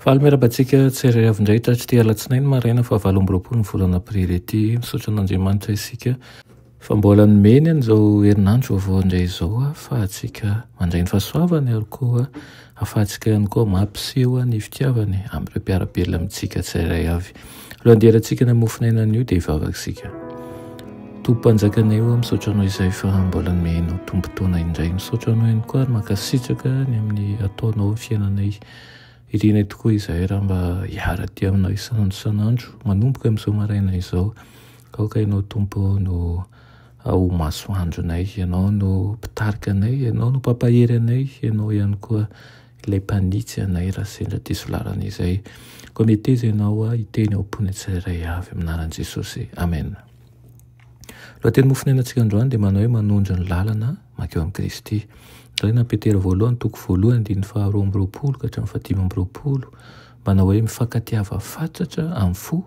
Fahaly-miarabantsika tsirairay avy-indray tratry ty alatsinainy maraina fa 8 volana aprily ity misaotra an'Andriamanitra isika fa mbola nomeny an'izao herinandro vaovao indray izao ahafahantsika mandray ny fahasoavany ary koa ahafahantsika ihany koa mampiseho ny fitiavany amin'ireo mpiara-belona amintsika tsirairay avy. Alohan'ny handehanantsika ny mofinaina an'io dia hivavaka Tompo-panjakanay eo misaotra anao izay fa mbola nomenao tombontsoana indray, misaotra anao ihany koa ary mankasitraka ny amin'ny ataonao ny fiainanay. Irina tokoa izahay raha mba hiara-ty aminao isanandro manomboka amin'izao maraina izao. Kaoka ianao Tompo no ho masoandronay, ianao no mpitarika anay, ianao no mpampahery anay, ianao ihany koa ilay mpanitsy anay raha sendra diso lalana izay. Koa meteza ianao hiteny ao am-pony tsirairay avy aminaran'i Jesosy. Amen. Lohateny mofinainantsika androany dia manao hoe manondro ny lalana mankeo amin'i Kristy. Raina Petera voalohany toko voalohany diny 2 ka hatramin'ny 5 manao hoe mifankatiava fatratra amin'ny fo,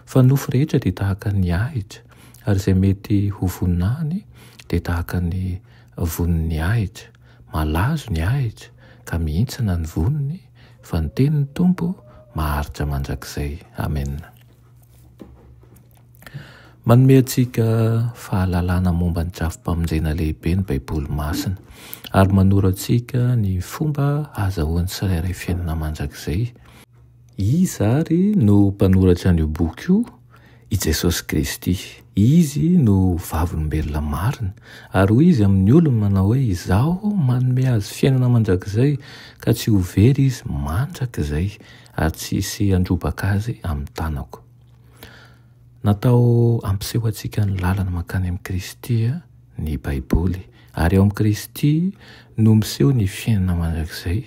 fa nofo rehetra dia tahaka ny ahitra, ary izay mety ho voninahiny dia tahaka ny vonin'ny ahitra. Malazo ny ahitra ka mihintsana ny voniny, fa ny tenin'ny Tompo maharitra mandrakizay. Amen. Manome antsika fahalalana momba ny drafi-pamonjena lehibe ny Baiboly Masina ary manoro antsika ny fomba ahazahoan'ny tsirairay fiainana mandrakizay. Izy ary no mpanoratra an'io boky io, i Jesosy Kristy. Izy no vavolombelona marina ary hoy izy amin'ny olony manao hoe izaho manome azy fiainana mandrakizay ka tsy ho very izy mandrakizay ary tsy hisy handrobaka azy amin'ny tanako. Natao ampiseho antsika ny lalana mankany amin'ny Kristy ny Baiboly, ary ao amin'ny Kristy no miseho ny fiainana mandrakizay.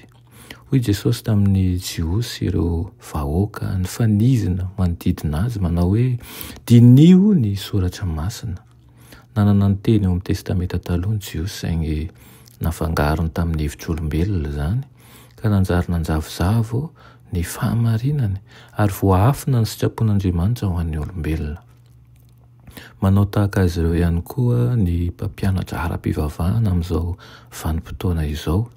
Hoy Jesosy tamin'ny Jiosy ireo vahoaka ny fanizina manodidina azy manao hoe dinio ny soratra masina. Nanana ny teny eo amin'ny testameta taloha ny Jiosy saingy nafangarony tamin'ny hevitr'olombelona izany ka nanjary nanjavozavo ny fahamarinany ary voaafina ny sitrapon'Andriamanitra ho an'ny olombelona. Manao tahaka azy ireo ihany koa ny mpampianatra ara-pivavahana amin'izao vanim-potoana izao.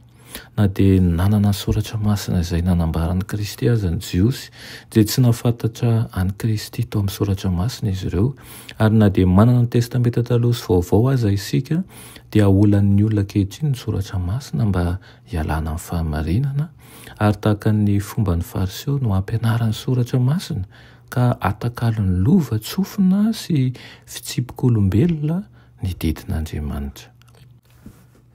Na dia nanana soratra masina izay nanambaran'i Kristy aza ny Jiosy dia tsy nafantatra an'i Kristy tao amin'ny soratra masina izy ireo, ary na dia manana ny testameta taloha sy vaovao aza isika dia aholan'ny olona ankehitriny ny soratra masina mba hialana amin'ny fahamarinana, ary tahaka ny fomba ny fariseo no ampianarany soratra masina ka atakalony lova tsofina sy fitsipik'olombelona ny didin'Andriamanitra.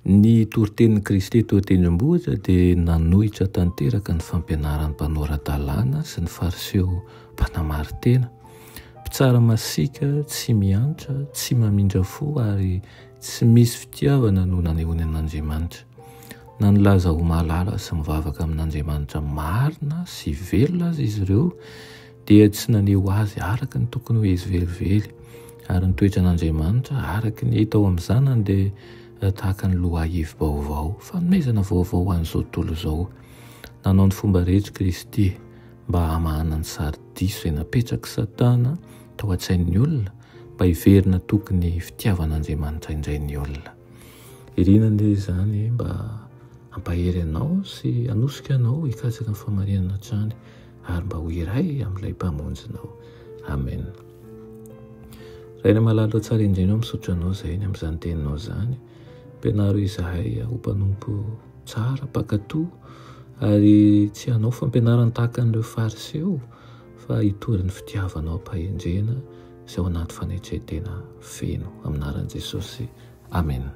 Ny toritenin'i Kristy teo tendrombohitra dia nanohitra tanteraka ny fampianaran'ny mpanora-dalàna sy ny fariseo mpanamary tena. Mpitsara masika, tsy miantra, tsy mamindra fo ary tsy misy fitiavana no nanehoany an'Andriamanitra. Na nilaza ho mahalala sy mivavaka amin'Andriamanitra marina sy velona azy izy ireo dia tsy naneho azy araka ny tokony ho izy velively, ary ny toetra an'Andriamanitra araka ny hita ao amin'ny zanany dia tahaka ny loha ivy vaovao, fanomezana vaovao ho an'izao tontolo izao. Nanao ny fomba rehetra Kristy mba hamahana ny sary-diso izay napetraky Satana tao an-tsain'ny olona mba hiverina tokony fitiavan'Andriamanitra indray ny olona. Irinana izany mba hampahery anao sy hanosika anao hikasika ny fahamarinana hatrany ary mba ho iray amin'ilay mpamonjinao. Amen. Raina malalo tsara indrindra misaotra anao izay amin'izany teninao izany. Ampianaro izahay ho mpanompo tsara mpakatoa ary tsy hanao fampianarana tahaka an'ireo fariseo fa hitory ny fitiavanao ampahendrena izay ao anaty fanaitretena feno aminaran'i Jesosy. Amen.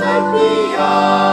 Savior.